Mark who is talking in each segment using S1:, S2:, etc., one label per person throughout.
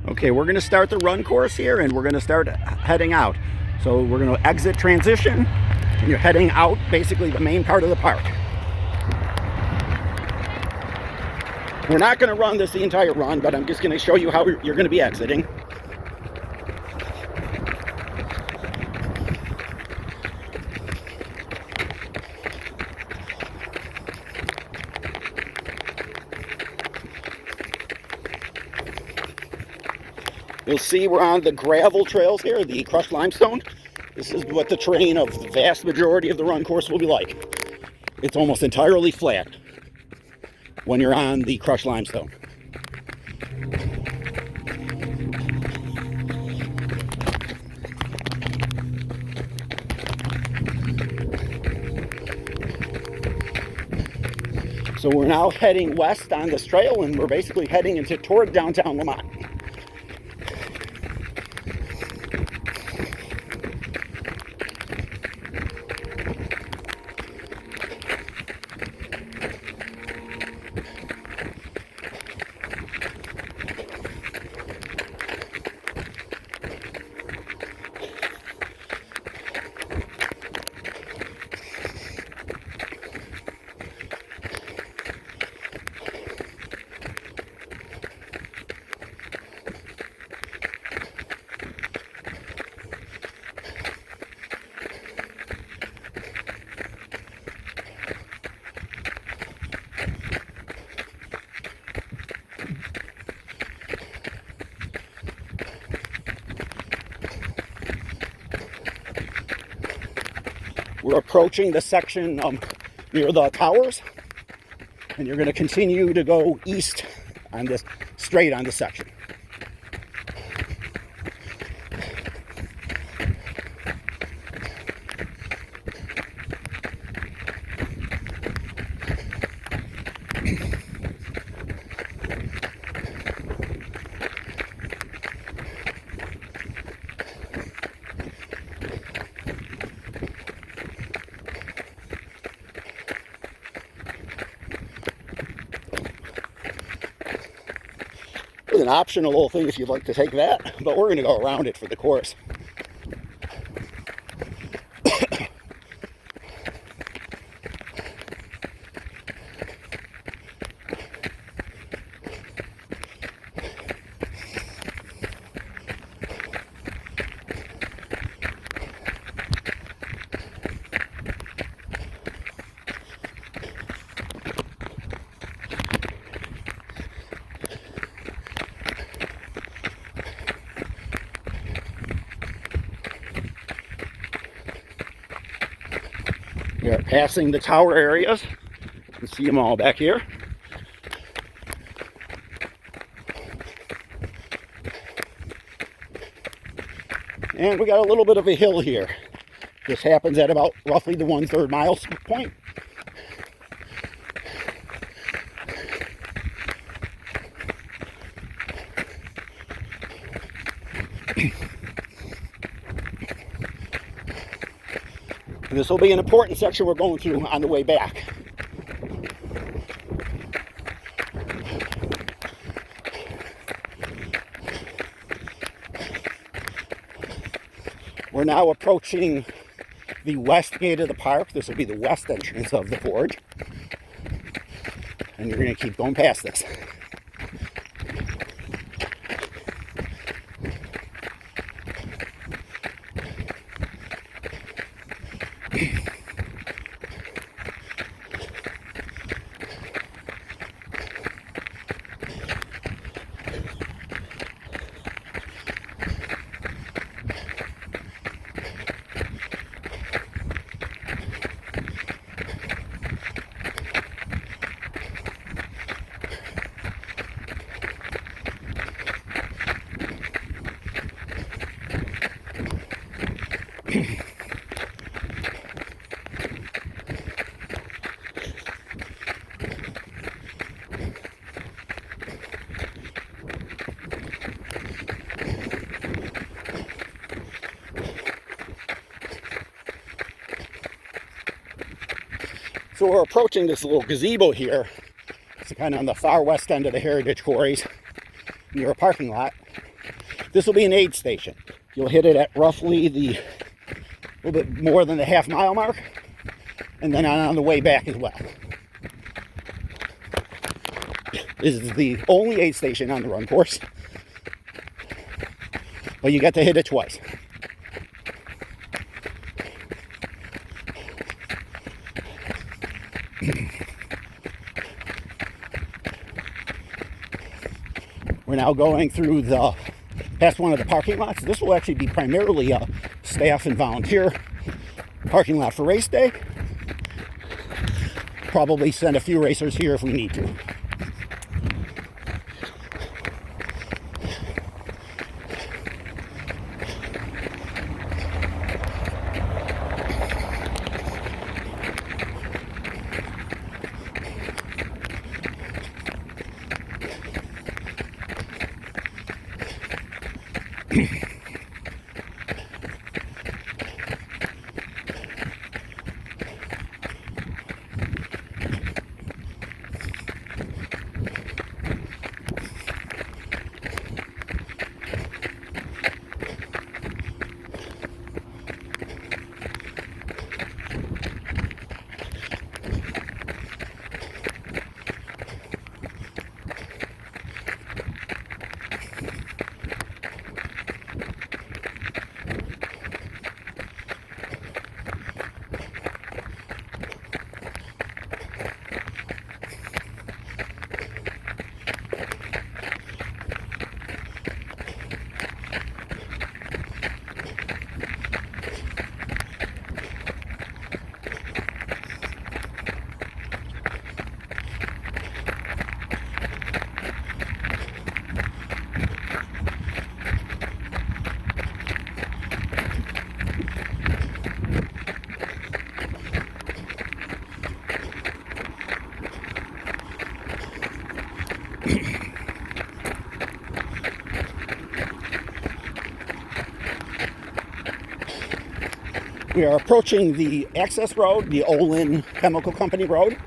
S1: Okay, we're going to start the run course here, and we're going to start heading out. So we're going to exit transition, and you're heading out, basically the main part of the park. We're not going to run this the entire run, but I'm just going to show you how you're going to be exiting. You'll see we're on the gravel trails here, the crushed limestone. This is what the terrain of the vast majority of the run course will be like. It's almost entirely flat when you're on the crushed limestone. So we're now heading west on this trail, and we're basically heading toward downtown Lemont. We're approaching the section near the towers, and you're going to continue to go east on this, straight on this section. An optional little thing if you'd like to take that, but we're going to go around it for the course. We are passing the tower areas. You can see them all back here. And we got a little bit of a hill here. This happens at about roughly the 1/3 mile point. This will be an important section we're going through on the way back. We're now approaching the west gate of the park. This will be the west entrance of the forge. And you're going to keep going past this. So we're approaching this little gazebo here. It's kind of on the far west end of the Heritage Quarries, near a parking lot. This will be an aid station. You'll hit it at roughly the little bit more than the half-mile mark, and then on the way back as well. This is the only aid station on the run course, but you get to hit it twice. We're now going through past one of the parking lots. This will actually be primarily a staff and volunteer parking lot for race day. Probably send a few racers here if we need to. We are approaching the access road, the Olin Chemical Company Road.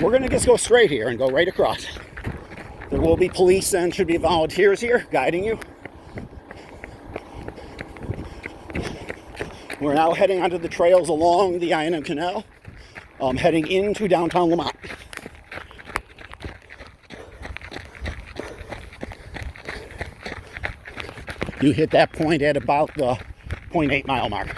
S1: We're going to just go straight here and go right across. There will be police and should be volunteers here guiding you. We're now heading onto the trails along the I&M Canal, heading into downtown Lemont. You hit that point at about the 0.8 mile mark.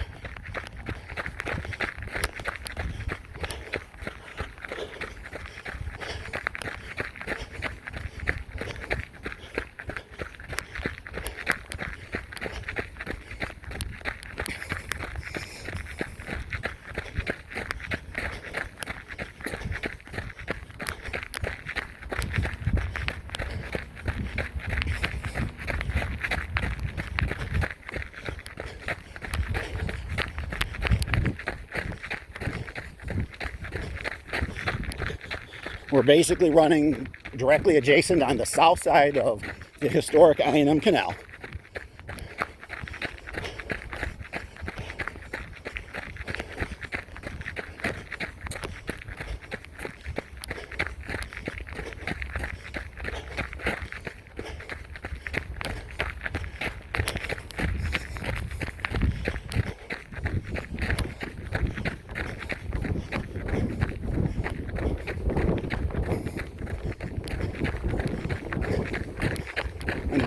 S1: We're basically running directly adjacent on the south side of the historic I&M Canal.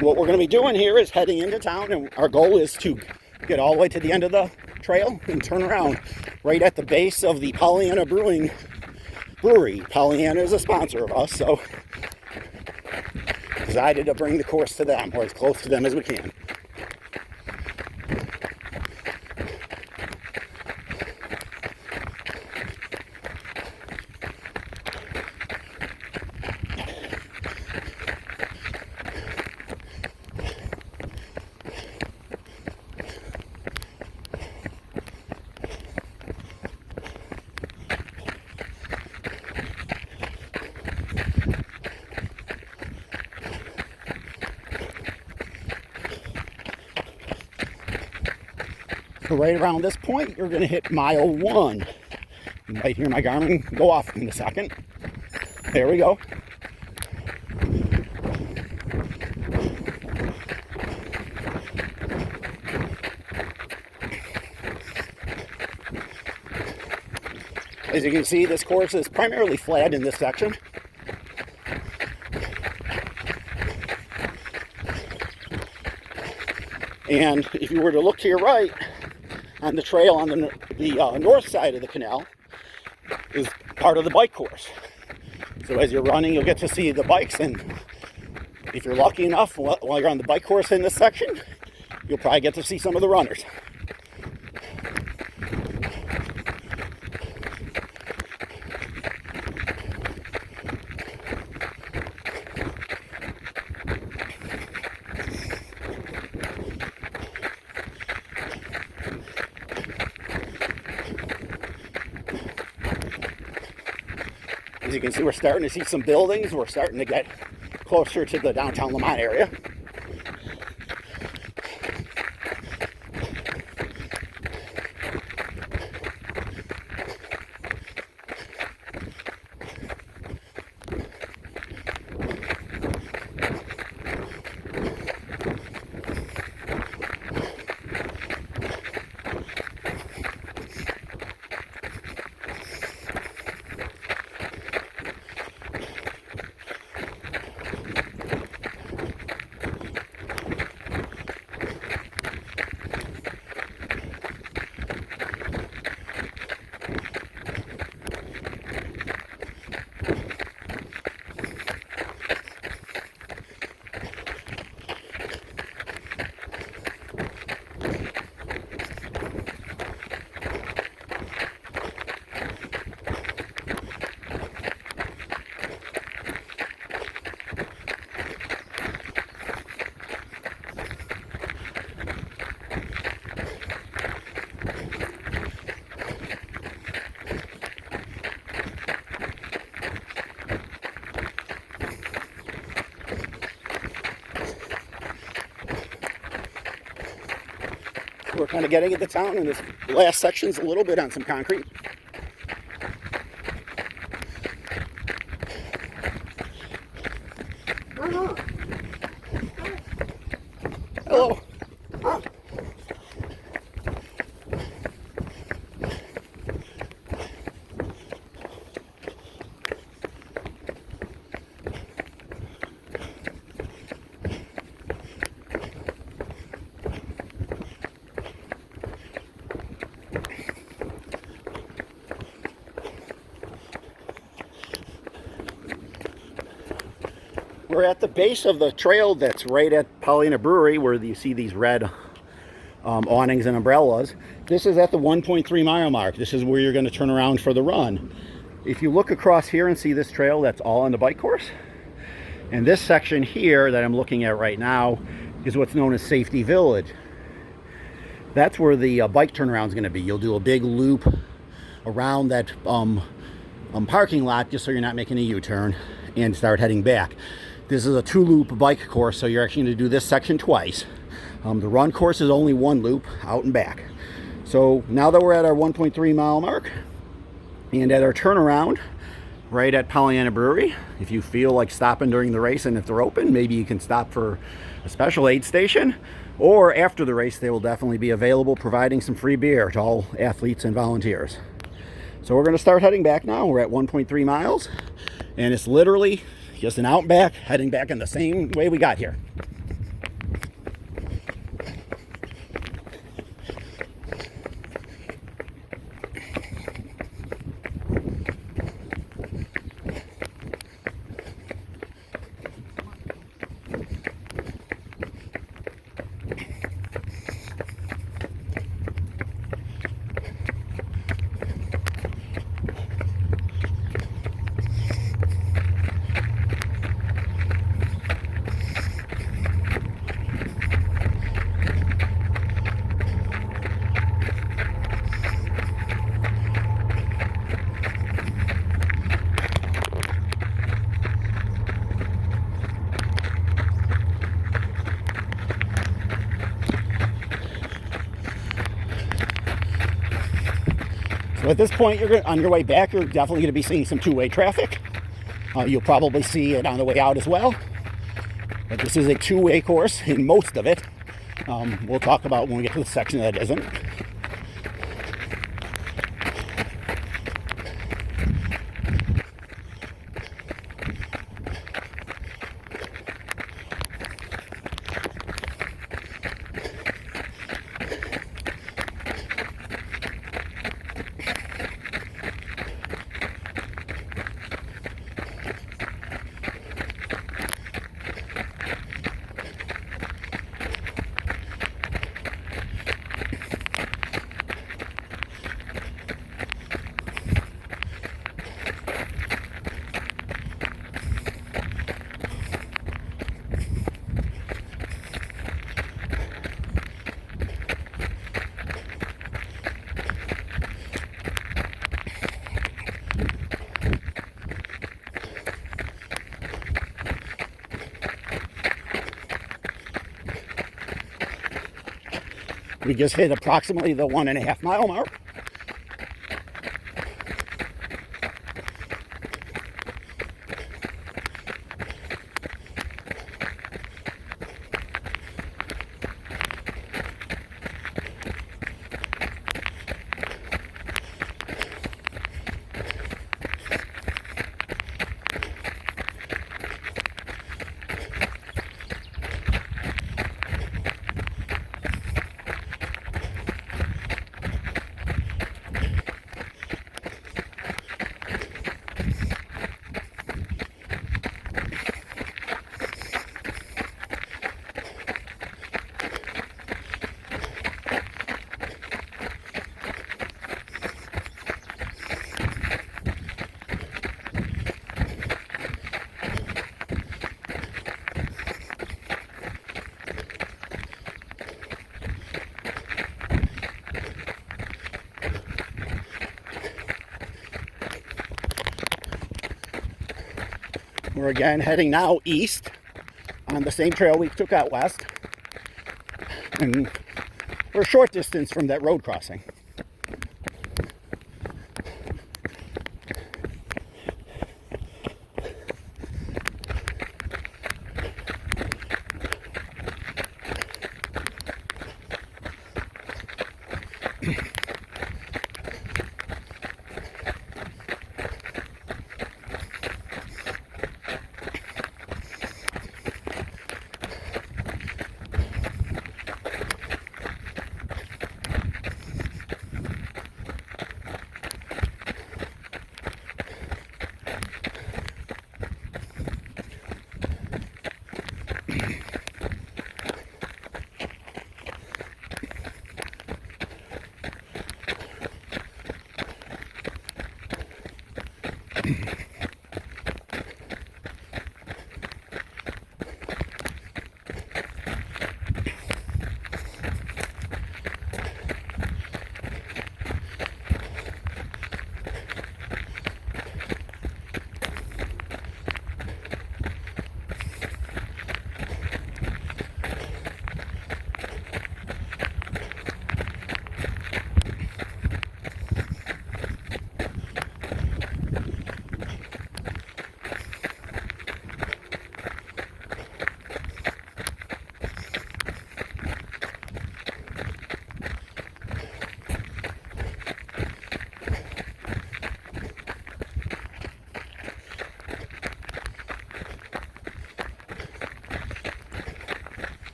S1: What we're going to be doing here is heading into town, and our goal is to get all the way to the end of the trail and turn around right at the base of the Pollyanna Brewery. Pollyanna is a sponsor of us, so decided to bring the course to them, or as close to them as we can. So right around this point, you're going to hit mile 1. You might hear my Garmin go off in a second. There we go. As you can see, this course is primarily flat in this section. And if you were to look to your right, on the trail on the north side of the canal is part of the bike course. So as you're running, you'll get to see the bikes, and if you're lucky enough, while you're on the bike course in this section, you'll probably get to see some of the runners. As you can see, we're starting to see some buildings. We're starting to get closer to the downtown Lemont area. We're kind of getting into town, and this last section's a little bit on some concrete. Hello. We're at the base of the trail that's right at Pollyanna Brewery, where you see these red awnings and umbrellas. This is at the 1.3 mile mark. This is where you're going to turn around for the run. If you look across here and see this trail, that's all on the bike course. And this section here that I'm looking at right now is what's known as Safety Village. That's where the bike turnaround is going to be. You'll do a big loop around that parking lot just so you're not making a U-turn and start heading back. This is a 2-loop bike course, so you're actually going to do this section twice. The run course is only 1 loop out and back. So now that we're at our 1.3 mile mark and at our turnaround right at Pollyanna Brewery, if you feel like stopping during the race and if they're open, maybe you can stop for a special aid station, or after the race they will definitely be available, providing some free beer to all athletes and volunteers. So we're going to start heading back now. We're at 1.3 miles, and it's literally just an out and back, heading back in the same way we got here. So at this point, on your way back, you're definitely going to be seeing some two-way traffic. You'll probably see it on the way out as well. But this is a two-way course in most of it. We'll talk about when we get to the section that isn't. We just hit approximately the 1.5 mile mark. We're again heading now east on the same trail we took out west. And we're a short distance from that road crossing.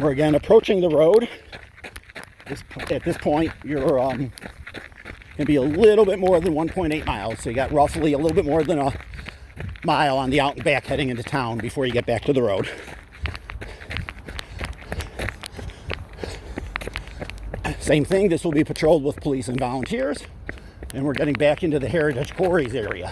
S1: We're again approaching the road. At this point, you're going to be a little bit more than 1.8 miles. So you got roughly a little bit more than a mile on the out and back heading into town before you get back to the road. Same thing, this will be patrolled with police and volunteers. And we're getting back into the Heritage Quarries area.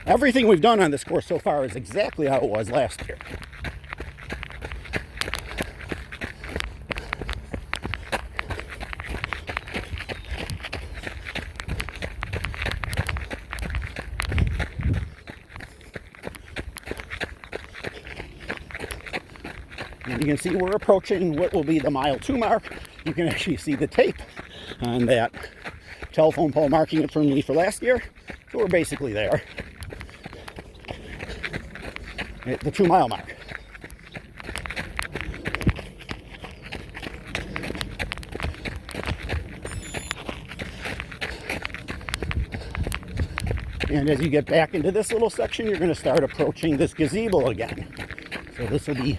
S1: Everything we've done on this course so far is exactly how it was last year. And you can see we're approaching what will be the mile 2 mark. You can actually see the tape on that telephone pole marking it firmly for last year. So we're basically there at the 2 mile mark. And as you get back into this little section, you're going to start approaching this gazebo again. So this will be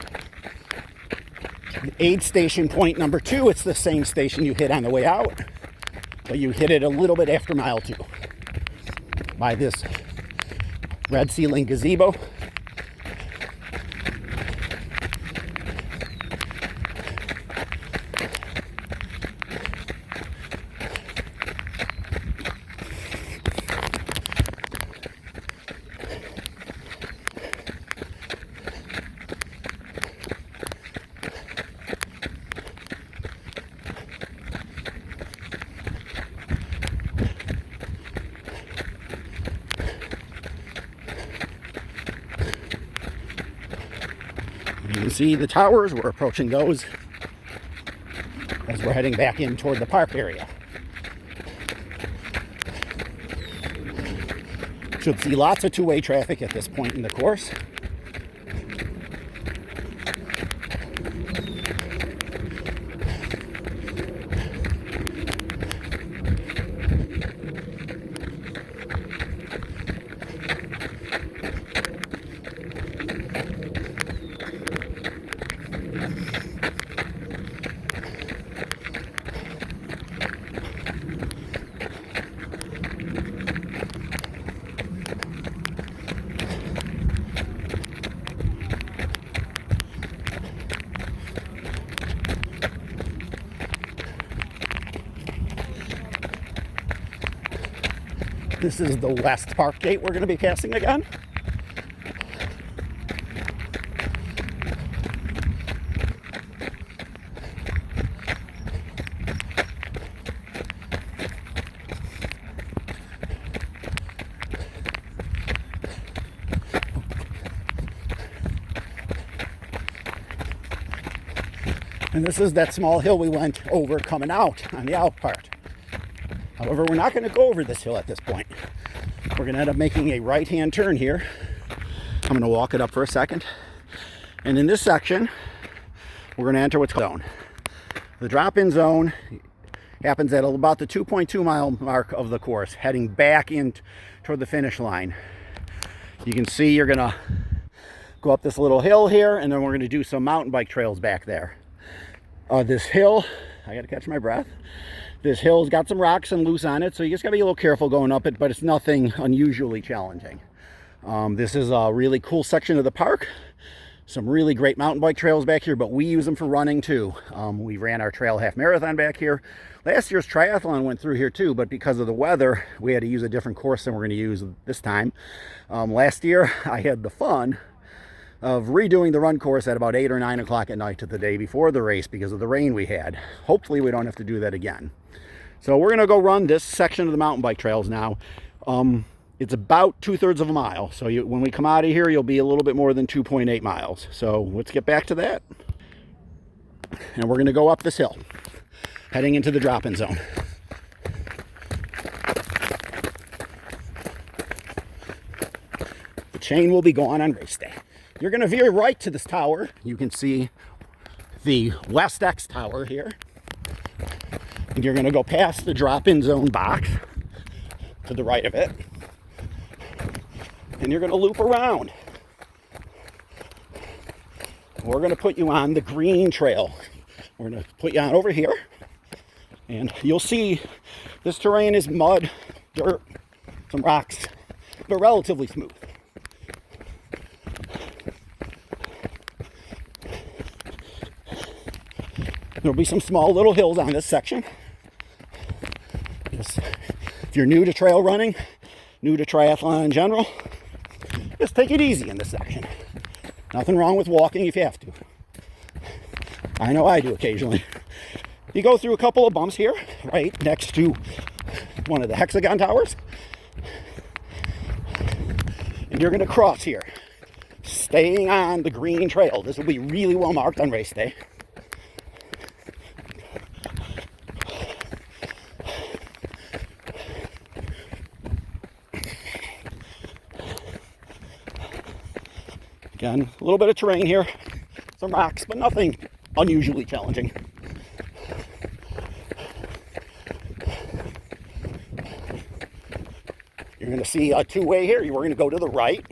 S1: aid station point number 2. It's the same station you hit on the way out, but you hit it a little bit after mile 2 by this red ceiling gazebo. You can see the towers, we're approaching those as we're heading back in toward the park area. Should see lots of two-way traffic at this point in the course. This is the west park gate we're going to be passing again. And this is that small hill we went over coming out on the out part. However, we're not going to go over this hill at this point. We're going to end up making a right-hand turn here. I'm going to walk it up for a second. And in this section, we're going to enter what's called zone. The drop-in zone happens at about the 2.2 mile mark of the course, heading back in toward the finish line. You can see you're going to go up this little hill here, and then we're going to do some mountain bike trails back there. This hill, I got to catch my breath. This hill's got some rocks and loose on it, so you just got to be a little careful going up it, but it's nothing unusually challenging. This is a really cool section of the park. Some really great mountain bike trails back here, but we use them for running too. We ran our trail half marathon back here. Last year's triathlon went through here too, but because of the weather, we had to use a different course than we're going to use this time. Last year, I had the fun of redoing the run course at about 8 or 9 o'clock at night to the day before the race because of the rain we had. Hopefully we don't have to do that again. So we're going to go run this section of the mountain bike trails now. It's about 2/3 of a mile. So when we come out of here, you'll be a little bit more than 2.8 miles. So let's get back to that. And we're going to go up this hill, heading into the drop-in zone. The chain will be gone on race day. You're going to veer right to this tower. You can see the West X tower here. And you're going to go past the drop-in zone box to the right of it. And you're going to loop around. We're going to put you on the green trail. We're going to put you on over here. And you'll see this terrain is mud, dirt, some rocks, but relatively smooth. There'll be some small little hills on this section. If you're new to trail running, new to triathlon in general, just take it easy in this section. Nothing wrong with walking if you have to. I know I do occasionally. You go through a couple of bumps here, right next to one of the hexagon towers. And you're going to cross here, staying on the green trail. This will be really well marked on race day. Again, a little bit of terrain here, some rocks, but nothing unusually challenging. You're going to see a two-way here. We're going to go to the right.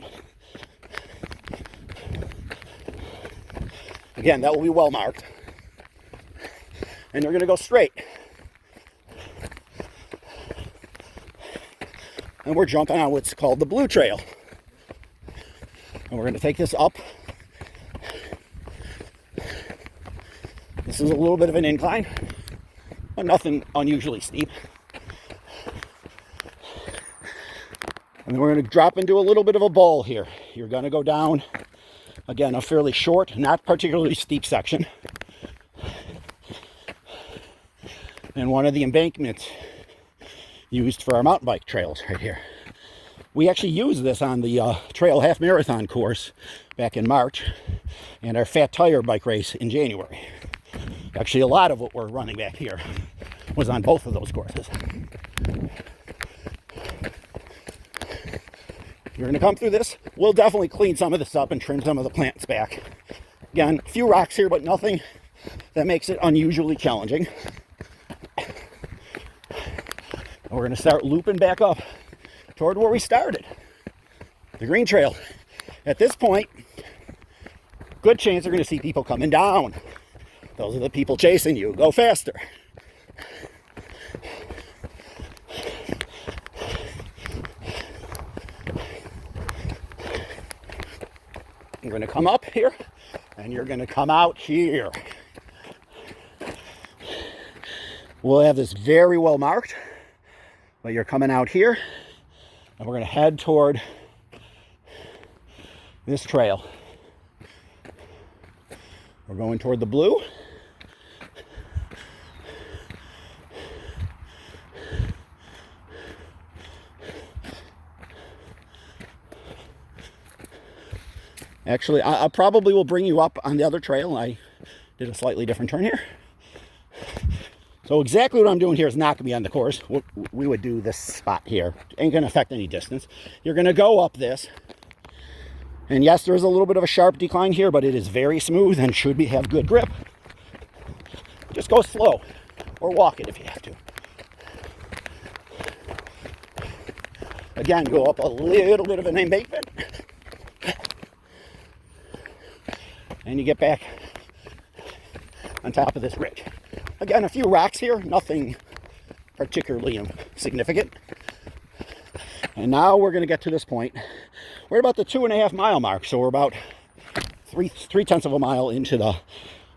S1: Again, that will be well marked. And you're going to go straight. And we're jumping on what's called the Blue Trail. And we're going to take this up. This is a little bit of an incline, but nothing unusually steep. And then we're going to drop into a little bit of a bowl here. You're going to go down, again, a fairly short, not particularly steep section. And one of the embankments used for our mountain bike trails right here. We actually used this on the trail half marathon course back in March and our fat tire bike race in January. Actually, a lot of what we're running back here was on both of those courses. You're going to come through this. We'll definitely clean some of this up and trim some of the plants back. Again, a few rocks here, but nothing that makes it unusually challenging. We're going to start looping back up toward where we started, the green trail. At this point, good chance you're going to see people coming down. Those are the people chasing you. Go faster. You're going to come up here, and you're going to come out here. We'll have this very well marked, but you're coming out here, and we're going to head toward this trail. We're going toward the blue. Actually, I probably will bring you up on the other trail. I did a slightly different turn here. So exactly what I'm doing here is not going to be on the course. We would do this spot here. Ain't going to affect any distance. You're going to go up this. And yes, there's a little bit of a sharp decline here, but it is very smooth and should have good grip. Just go slow or walk it if you have to. Again, go up a little bit of an embankment. And you get back on top of this ridge. Again, a few rocks here, nothing particularly significant. And now we're going to get to this point. We're about the 2.5 mile mark, so we're about 3/10 of a mile into the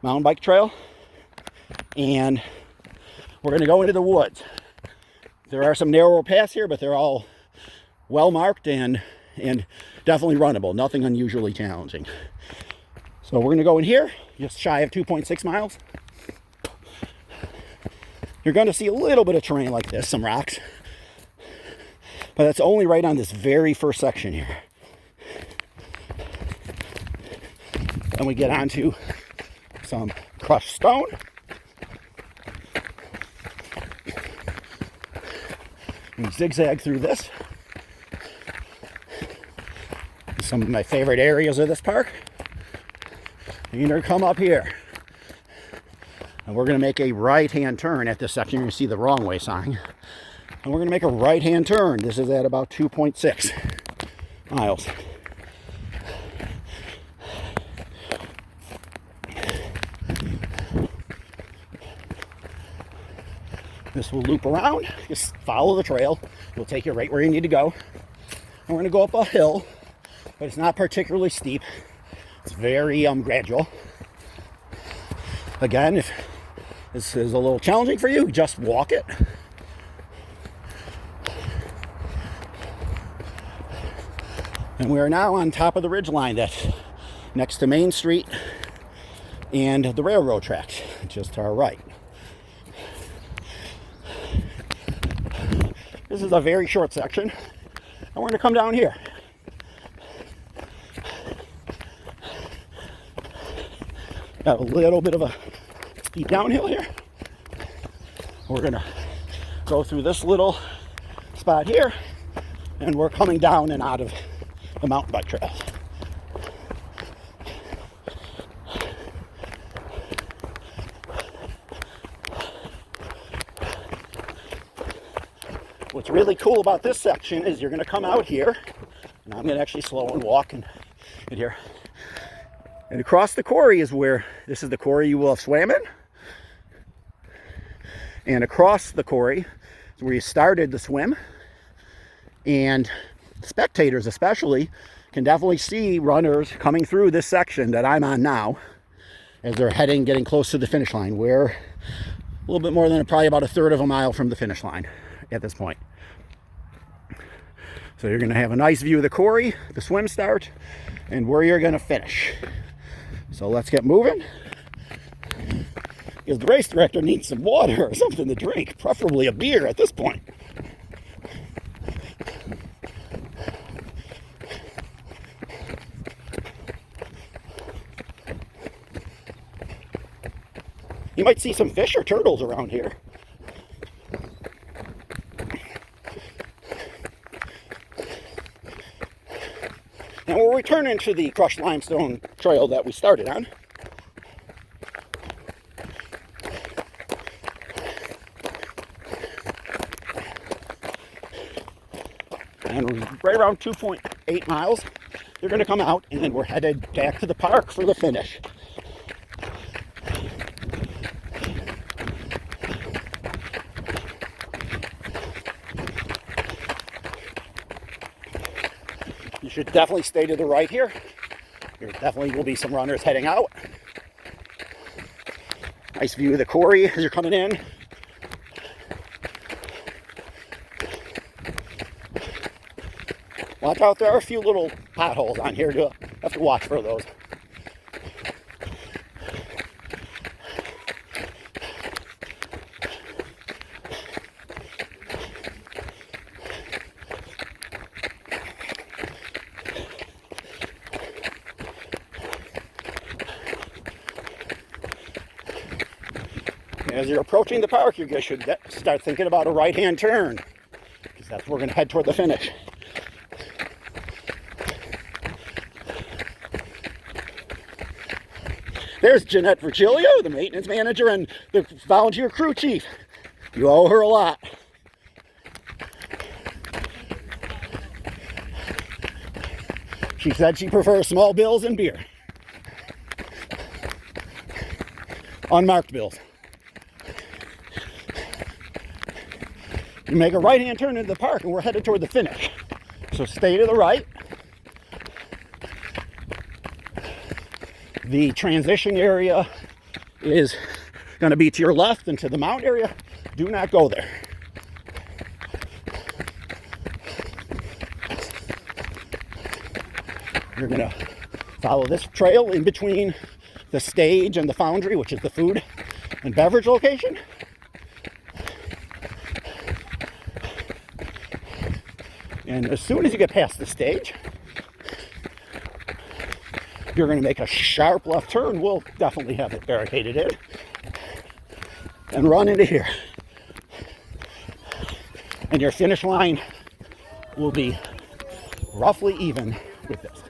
S1: mountain bike trail. And we're going to go into the woods. There are some narrower paths here, but they're all well marked and definitely runnable. Nothing unusually challenging. So we're going to go in here, just shy of 2.6 miles. You're going to see a little bit of terrain like this, some rocks. But that's only right on this very first section here. Then we get onto some crushed stone. We zigzag through this. Some of my favorite areas of this park. You're going to come up here. And we're going to make a right-hand turn at this section. You're going to see the wrong way sign. And we're going to make a right-hand turn. This is at about 2.6 miles. This will loop around. Just follow the trail. It'll take you right where you need to go. And we're going to go up a hill, but it's not particularly steep. It's very gradual. Again, if this is a little challenging for you, just walk it. And we are now on top of the ridge line that's next to Main Street and the railroad tracks, just to our right. This is a very short section, and we're going to come down here. Got a little bit of a steep downhill here. We're going to go through this little spot here, and we're coming down and out of the mountain bike trail. What's really cool about this section is you're going to come out here, and I'm going to actually slow and walk in here. And across the quarry is where, this is the quarry you will have swam in. And across the quarry is where you started the swim. And spectators especially can definitely see runners coming through this section that I'm on now as they're getting close to the finish line. We're a little bit more than probably about a third of a mile from the finish line at this point. So you're going to have a nice view of the quarry, the swim start, and where you're going to finish. So let's get moving, because the race director needs some water or something to drink, preferably a beer at this point. You might see some fish or turtles around here. And we're returning to the crushed limestone trail that we started on. And right around 2.8 miles, you're going to come out, and then we're headed back to the park for the finish. You should definitely stay to the right here. There definitely will be some runners heading out. Nice view of the quarry as you're coming in. Watch out, there are a few little potholes on here. You have to watch for those. As you're approaching the park, you should start thinking about a right-hand turn, because that's where we're going to head toward the finish. There's Jeanette Virgilio, the maintenance manager and the volunteer crew chief. You owe her a lot. She said she prefers small bills and beer. Unmarked bills. You make a right-hand turn into the park, and we're headed toward the finish. So stay to the right. The transition area is going to be to your left, and to the mount area, do not go there. You're going to follow this trail in between the stage and the foundry, which is the food and beverage location. And as soon as you get past the stage, you're going to make a sharp left turn. We'll definitely have it barricaded in. And run into here. And your finish line will be roughly even with this.